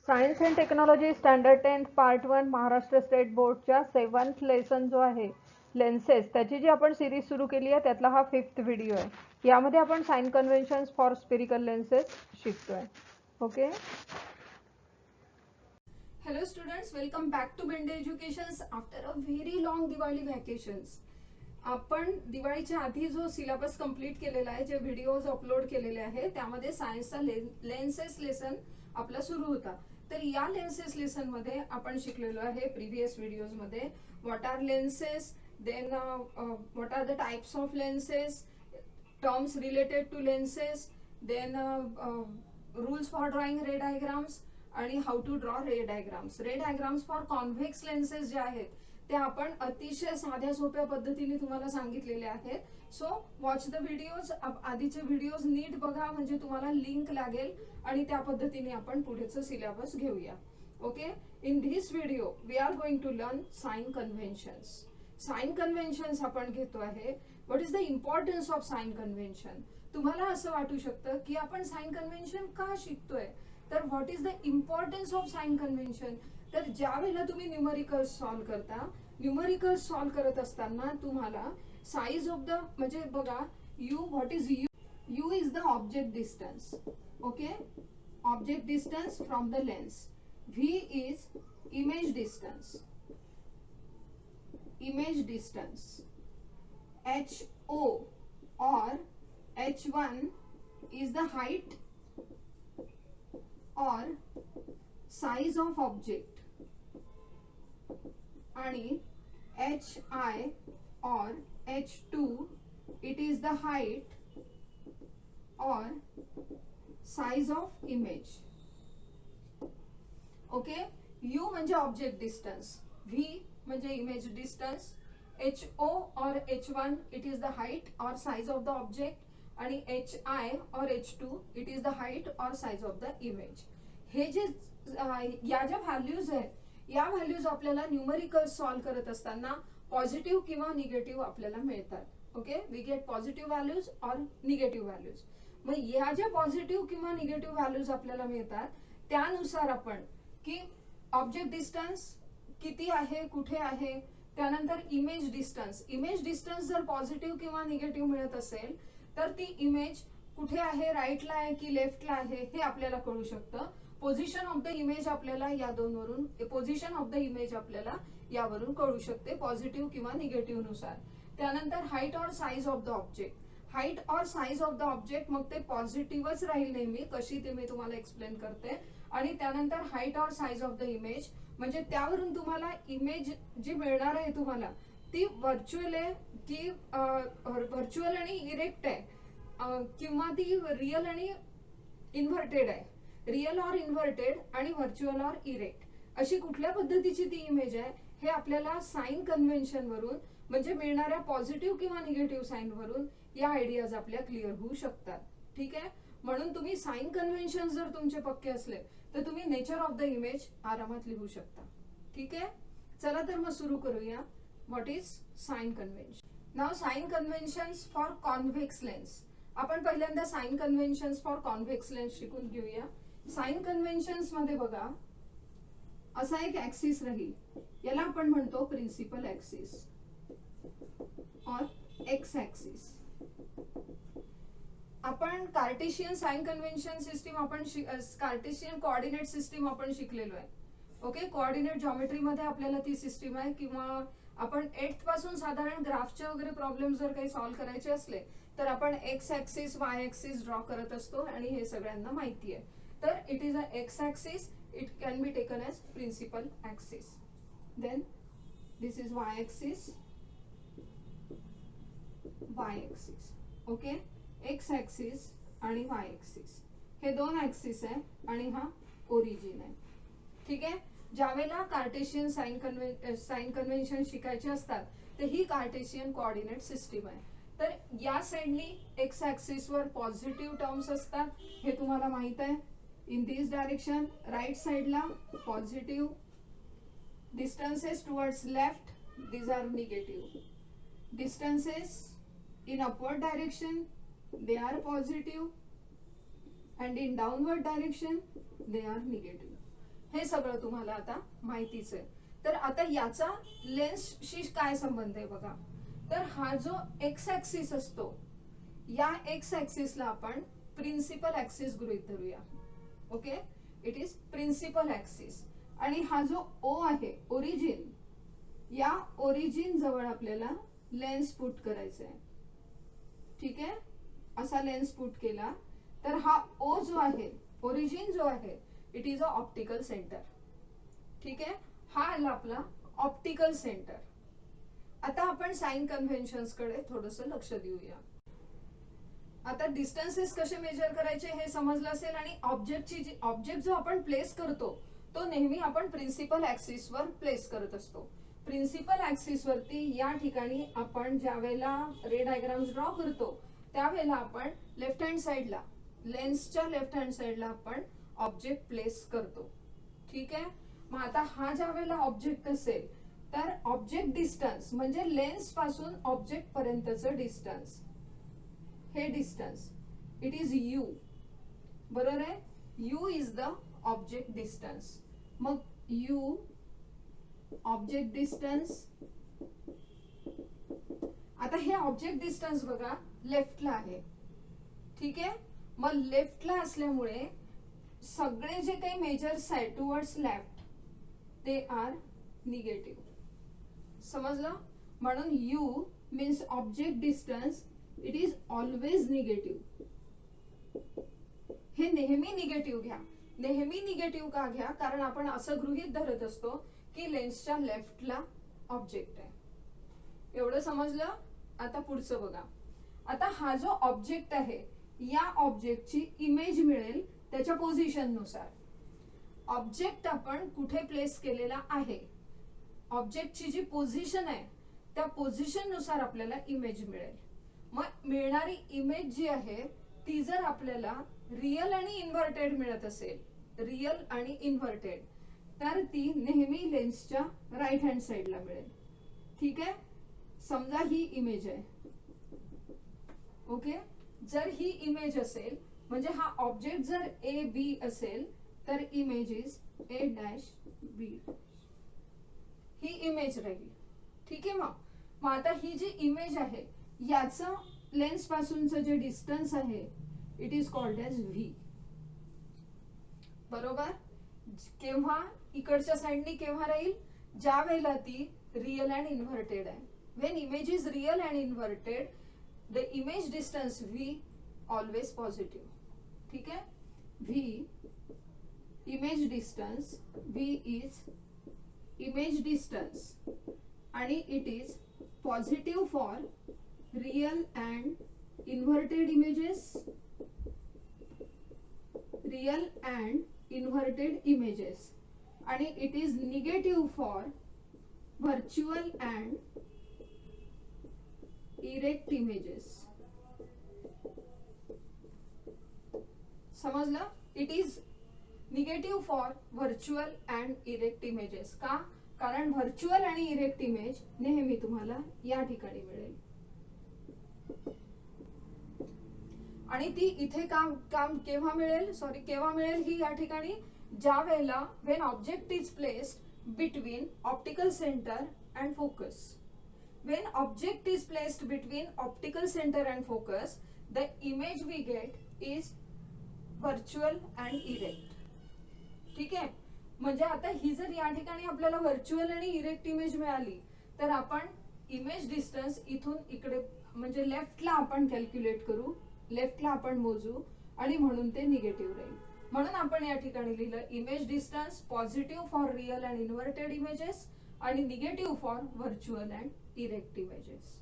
Science and technology standard 10 part 1 Maharashtra state बोर्डच्या 7th lesson जो आहे लेन्सेस, त्याची जी आपण सिरीज सुरू केली आहे त्यातला हा 5th व्हिडिओ आहे. यामध्ये आपण sign conventions for spherical lenses शिकतोय. Okay. Hello students, welcome back to Bende Educations after a very long Diwali vacations. आपण दिवाळीच्या आधी जो सिलेबस कंप्लीट केलेला आहे, जे व्हिडिओज अपलोड केलेले आहे त्यामध्ये सायन्सचा लेन्सेस लेसन आपला सुरू होता. तर या लेन्सेस लेसन मध्ये आपण शिकलेलो आहे प्रिव्हियस व्हिडिओज मध्ये what are lenses, then what are the types of lenses, terms related to lenses, then rules for drawing ray diagrams आणि how to draw ray diagrams. Ray diagrams for convex lenses जे आहेत ते आपण अतिशय साध्या सोप्या पद्धतीने तुम्हाला सांगितलेले आहेत. So watch the videos. आधीचे व्हिडिओज नीट बघा म्हणजे तुम्हाला लिंक लागेल आणि त्या पद्धतीने आपण पुढेचं सिलेबस घेऊया. Okay. In this video we are going to learn sign conventions. Sign conventions आपण घेतो आहे. What is the importance of sign convention. तुम्हाला असं वाटू शकतं की आपण साइन कन्व्हेन्शन का शिकतोय, तर what is the importance of sign convention. तर ज्या वेळेला तुम्ही न्यूमरिकल्स सॉल्व्ह करता, न्यूमरिकल्स सॉल्व्ह करत असताना तुम्हाला साइज ऑफ द म्हणजे बघा u, what is u. U is the object distance. Okay. Object distance from the lens. V is image distance. Image distance. H O or h1 is the height or size of object आणि hi or h2 it is the height or size of image. Okay. u म्हणजे object distance, v म्हणजे image distance, ho or h1 it is the height or size of the object आणि hi or h2 it is the height or size of the image. हे जे या ज्या values आहेत या values आपल्याला numerical solve करत असताना पॉझिटिव्ह किंवा निगेटिव्ह आपल्याला मिळतात. Okay. We get positive values और निगेटिव्ह व्हॅल्यूज. मग या ज्या पॉझिटिव्ह किंवा निगेटिव्ह व्हॅल्यूज आपल्याला मिळतात त्यानुसार आपण की ऑब्जेक्ट डिस्टन्स किती आहे, कुठे आहे, त्यानंतर इमेज डिस्टन्स. इमेज डिस्टन्स जर पॉझिटिव्ह किंवा निगेटिव्ह मिळत असेल तर ती इमेज कुठे आहे, राईटला आहे की लेफ्टला आहे हे आपल्याला कळू शकतं. पोझिशन ऑफ द इमेज आपल्याला या दोनवरून, पोझिशन ऑफ द इमेज आपल्याला यावरून कळू शकते पॉझिटिव्ह किंवा निगेटिव्ह नुसार. त्यानंतर हाईट और size of the object. Height और साइज ऑफ द ऑब्जेक्ट मग ते पॉझिटिव्हच राहील नेहमी, कशी ते मी तुम्हाला एक्सप्लेन करते. आणि त्यानंतर हाईट और साइज ऑफ द इमेज म्हणजे त्यावरून तुम्हाला इमेज जी मिळणार आहे तुम्हाला ती व्हर्च्युअल आहे की व्हर्च्युअल आणि इरेक्ट आहे किंवा ती रिअल आणि इन्व्हर्टेड आहे. रिअल ऑर इन्व्हर्टेड आणि व्हर्च्युअल ऑर इरेक्ट अशी कुठल्या पद्धतीची ती इमेज आहे हे आपल्याला साइन कन्व्हेन्शन वरून म्हणजे मिळणाऱ्या पॉझिटिव्ह किंवा निगेटिव्ह साइन वरून या आयडियाज आपल्या क्लिअर होऊ शकतात. ठीक आहे. म्हणून तुम्ही साइन कन्व्हेन्शन जर तुमचे पक्के असले तर तुम्ही नेचर ऑफ द इमेज आरामात लिहू शकता. ठीक आहे. चला तर मग सुरू करूया. What is sign convention. नाव sign conventions for convex lens. आपण पहिल्यांदा sign conventions for convex lens शिकून घेऊया. साइन कन्व्हेन्शन्स मध्ये बघा असा एक ऍक्सिस राहील, याला आपण म्हणतो प्रिन्सिपल ऍक्सिस और एक्स ऍक्सिस. आपण कार्टेशियन साइन कन्व्हेन्शन सिस्टीम आपण कार्टेशियन कोऑर्डिनेट सिस्टीम आपण शिकलेलो आहे. ओके. कोऑर्डिनेट जॉमेट्री मध्ये आपल्याला ती सिस्टीम आहे किंवा आपण 8th पासून साधारण ग्राफचे वगैरे प्रॉब्लेम जर काही सॉल्व्ह करायचे असले तर आपण X axis Y axis draw करत असतो आणि हे सगळ्यांना माहिती आहे. तर it is a X axis. It can be taken as principal axis. Then this is Y axis, Y axis. Okay. X axis आणि वाय ऍक्सिस हे दोन ऍक्सिस आहे आणि हा ओरिजिन आहे. ठीक आहे. ज्यावेळेला कार्टेशियन साइन कन्व्हेन्शन शिकायचे असतात तर ही कार्टेशियन कोऑर्डिनेट सिस्टीम आहे. तर या साइडनी एक्स ऍक्सिस वर पॉझिटिव्ह टर्म्स असतात हे तुम्हाला माहित आहे. इन दिस डायरेक्शन राइट साइडला positive, distances towards left these are negative, distances in upward direction they are positive and in downward direction they are negative. हे सगळं तुम्हाला आता माहितीच आहे. तर आता याचा लेन्सशी काय संबंध आहे बघा. तर हा जो एक्स ऍक्सिस असतो, या एक्स ऍक्सिसला आपण प्रिन्सिपल ऍक्सिस गृहीत धरूया. Okay, it is principal axis. आणि हा जो ओ आहे, ओरिजिन, या ओरिजिन जवळ आपल्याला लेन्स पुट करायचा आहे. ठीक आहे, असा लेन्स पुट केला तर हा ओ जो आहे, ओरिजिन जो आहे, it is a optical centre. ठीक आहे, हा आला आपला ऑप्टिकल सेंटर. आता आपण साइन कन्व्हेन्शन्स कडे थोडस लक्ष देऊया. आता डिस्टन्सेस कसे मेजर करायचे हे समजलं असेल. आणि ऑब्जेक्ट जो आपण प्लेस करतो तो नेहमी आपण प्रिन्सिपल ऍक्सिस वर प्लेस करत असतो. प्रिन्सिपल ऍक्सिस वरती या ठिकाणी आपण ज्या वेळेला रे डायग्राम्स ड्रॉ करतो त्यावेळेला आपण लेफ्ट हँड साइडला, लेन्सच्या लेफ्ट हँड साइडला आपण ऑब्जेक्ट प्लेस करतो. ठीक आहे, मग आता हा ज्या वेळेला ऑब्जेक्ट असेल तर ऑब्जेक्ट डिस्टन्स म्हणजे लेन्स पासून ऑब्जेक्ट पर्यंतचं डिस्टन्स, हे डिस्टन्स इट इज यू. बरोबर आहे, you is the object distance. मग यू ऑब्जेक्ट डिस्टन्स. आता हे ऑब्जेक्ट डिस्टन्स बघा लेफ्टला आहे. ठीक आहे, मग लेफ्टला असल्यामुळे सगळे जे काही मेजर्स आहेत टुवर्ड्स लेफ्ट ते आर निगेटिव्ह. समजलं? म्हणून you means object distance it is always negative. हे नेहमी निगेटिव्ह घ्या. नेहमी निगेटिव्ह का घ्या? कारण आपण असं गृहीत धरत असतो की लेन्सच्या लेफ्टला ऑब्जेक्ट आहे. एवढं समजलं? आता पुढचं बघा. आता हा जो ऑब्जेक्ट आहे या ऑब्जेक्टची इमेज मिळेल त्याच्या पोझिशन नुसार. ऑब्जेक्ट आपण कुठे प्लेस केलेला आहे, ऑब्जेक्टची जी पोझिशन आहे त्या पोझिशन नुसार आपल्याला इमेज मिळेल. मग मिळणारी इमेज जी आहे ती जर आपल्याला रियल आणि इन्व्हर्टेड मिळत असेल, रियल आणि इन्व्हर्टेड, तर ती नेहमी लेन्सच्या राईट हँड साइडला मिळेल. ठीक आहे, समजा ही इमेज आहे. ओके, जर ही इमेज असेल म्हणजे हा ऑब्जेक्ट जर ए बी असेल तर image is A dash B. ही इमेज राहील. ठीक आहे, मग आता ही जी इमेज आहे याचं लेन्स पासूनचं जे डिस्टन्स आहे it is called as V. बरोबर? केव्हा इकडच्या साइडनी केव्हा राहील? ज्या वेळेला ती रियल अँड इन्व्हर्टेड आहे. When image is real and inverted the image distance V always positive. ठीक आहे, V image distance, V is image distance आणि it is positive for real and inverted images, real and inverted images, आणि it is negative for virtual and erect images. समजलं? It is negative for virtual and erect images. का? कारण virtual आणि erect image नेहमी तुम्हाला या ठिकाणी मिळेल. आणि ती इथे काम केव्हा मिळेल? सॉरी, केव्हा मिळेल ही या ठिकाणी? ज्या वेळेला when object is placed between optical centre and focus. When object is placed between optical centre and focus the image we get is virtual and erect. ठीक आहे, म्हणजे आता ही जर या ठिकाणी आपल्याला व्हर्च्युअल आणि इरेक्ट इमेज मिळाली तर आपण इमेज डिस्टन्स इथून इकडे म्हणजे लेफ्टला आपण कॅल्क्युलेट करू, लेफ्टला आपण मोजू आणि म्हणून ते निगेटिव्ह राहील. म्हणून आपण या ठिकाणी लिहिलं image distance positive for real and inverted images आणि negative for virtual and erect images.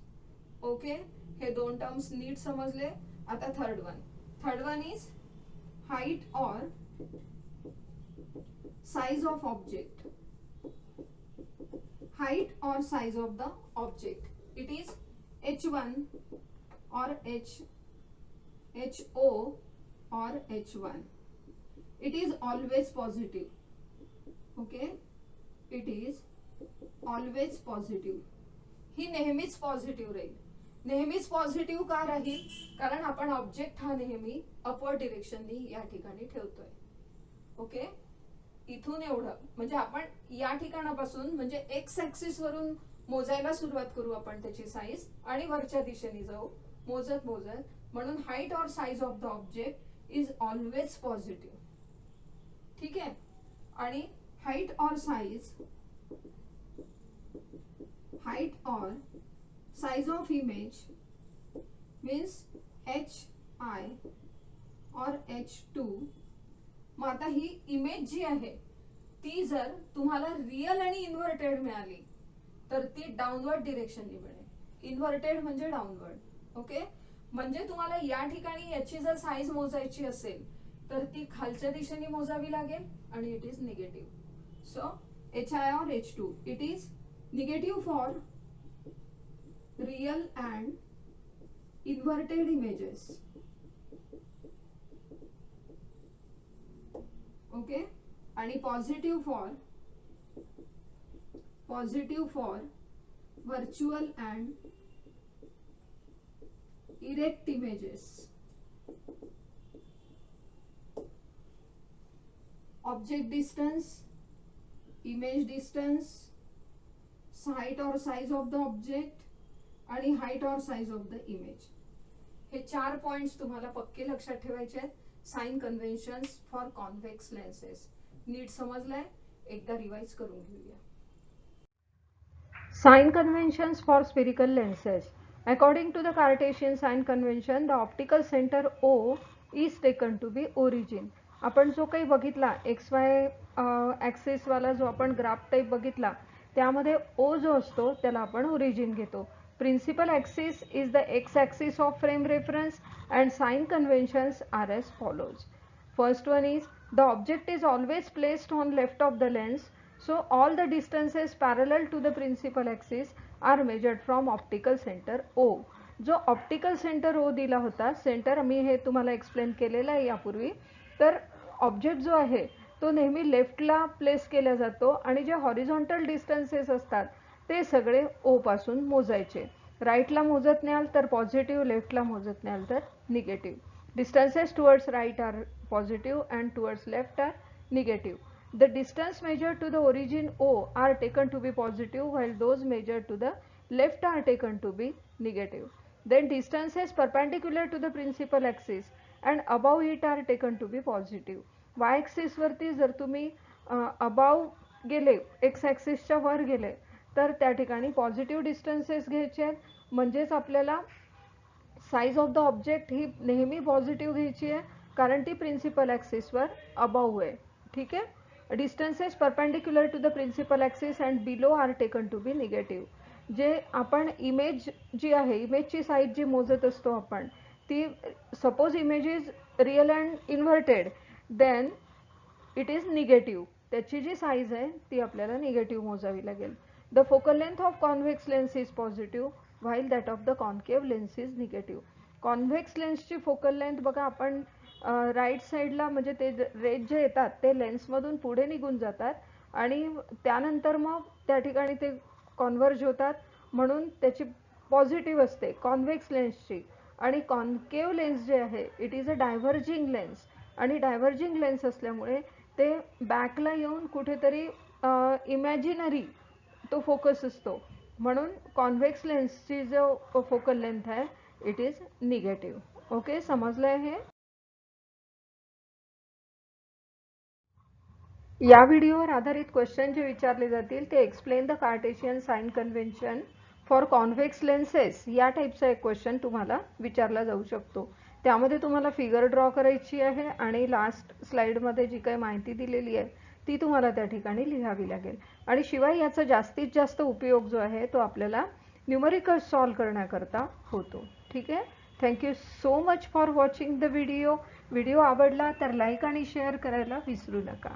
Okay, हे दोन टर्म्स नीट समजले. आता थर्ड वन इज हाईट और size of object. Height or size of the object. It is h1 or ho or h1. It is always positive. Okay, it is always positive. ही नेहमीच positive राहील. नेहमीच positive का राहील? कारण आपण object हा नेहमी अपवर्ड डिरेक्शननी या ठिकाणी ठेवतोय. ओके, इथून एवढं म्हणजे आपण या ठिकाणापासून म्हणजे एक्स ऍक्सिस वरून मोजायला सुरुवात करू आपण त्याची साईज आणि वरच्या दिशेने जाऊ मोजत मोजत. म्हणून हाईट और size of the object is always positive. ठीक आहे. आणि हाईट और size of image means HI और H2. मग आता ही इमेज जी आहे ती जर तुम्हाला रिअल आणि इन्व्हर्टेड मिळाली तर ती डाऊनवर्ड डिरेक्शननी मिळेल. इन्व्हर्टेड म्हणजे डाऊनवर्ड. ओके. म्हणजे तुम्हाला या ठिकाणी याची जर साईज मोजायची असेल तर ती खालच्या दिशेने मोजावी लागेल आणि it is negative. So HI और H2 it is negative for real and inverted images. Okay. आणि positive for virtual and erect images. Object distance, image distance, height और साइज ऑफ द ऑब्जेक्ट आणि हाईट और size of the image. हे 4 points तुम्हाला पक्के लक्षात ठेवायचे आहेत. Sign conventions for convex lenses. नीट समजलंय? एकदा रिवाइज करून घेऊया. Sign conventions for spherical lenses. According to the Cartesian sign convention, the optical center O is taken to be origin. आपण जो काही बघितला XY ॲक्सिस वाला जो आपण ग्राफ टाइप बघितला त्यामध्ये O जो असतो त्याला आपण ओरिजिन घेतो. Principal axis is the x-axis of frame reference and sign conventions are as follows. First one is the object is always placed on left of the lens, so all the distances parallel to the principal axis are measured from optical center O. जो optical centre O दिला होता, centre मी हे तुम्हाला explain केलेलं आहे यापूर्वी. तर object जो आहे तो नेहमी लेफ्टला प्लेस केला जातो आणि जे हॉरिझॉन्टल डिस्टन्सेस असतात ते सगळे O पासून मोजायचे. राईटला मोजत न्याल तर पॉझिटिव्ह, लेफ्टला मोजत न्याल तर negative. Distances towards right are positive and towards left are negative. The distance measured to the origin O are taken to be positive while those measured to the left are taken to be negative. Then distances perpendicular to the principal axis and above it are taken to be positive. Y axis वरती जर तुम्ही above गेले, x axis च्या वर गेले तर त्या ठिकाणी पॉझिटिव्ह डिस्टन्सेस घ्यायचे आहेत. म्हणजेच आपल्याला साइज ऑफ द ऑब्जेक्ट ही नेहमी पॉझिटिव्ह घ्यायची आहे कारण ती प्रिन्सिपल ॲक्सिसवर अबाव आहे. ठीक आहे. Distances perpendicular to the principal axis and below are taken to be negative. जे आपण इमेज जी आहे, इमेजची साईज जी मोजत असतो आपण ती suppose image is real and inverted then it is negative. त्याची जी साईज आहे ती आपल्याला निगेटिव्ह मोजावी लागेल. The focal length of convex lens is positive while that of the concave lens is negative. Convex लेन्सची फोकल लेंथ बघा आपण राईट साईडला म्हणजे ते रेज जे येतात ते लेन्समधून पुढे निघून जातात आणि त्यानंतर मग त्या ठिकाणी ते कॉन्व्हर्ज होतात म्हणून त्याची पॉझिटिव्ह असते कॉन्व्हेक्स लेन्सची. आणि कॉन्केव्ह लेन्स जे आहे it is a diverging lens आणि डायव्हर्जिंग लेन्स असल्यामुळे ते बॅकला येऊन कुठेतरी इमॅजिनरी तो फोकस असतो म्हणून कॉन्व्हेक्स लेन्सची जो फोकल लेंथ आहे इट इज निगेटिव्ह. ओके. समजलंय हे? या व्हिडिओवर आधारित क्वेश्चन जे विचारले जातील ते explain the Cartesian sign convention for convex lenses या टाईपचा एक क्वेश्चन तुम्हाला विचारला जाऊ शकतो. त्यामध्ये तुम्हाला फिगर ड्रॉ करायची आहे आणि लास्ट स्लाइडमध्ये जी काही माहिती दिलेली आहे ती तुम्हाला त्या ठिकाणी लिहावी लागेल. आणि शिवाय याचा जास्तीत जास्त उपयोग जो आहे तो आपल्याला न्यूमेरिकल्स सॉल्व करण्याकरता होतो. ठीक आहे. Thank you so much for watching the video. Video आवडला तर लाईक आणि शेअर करायला विसरू नका.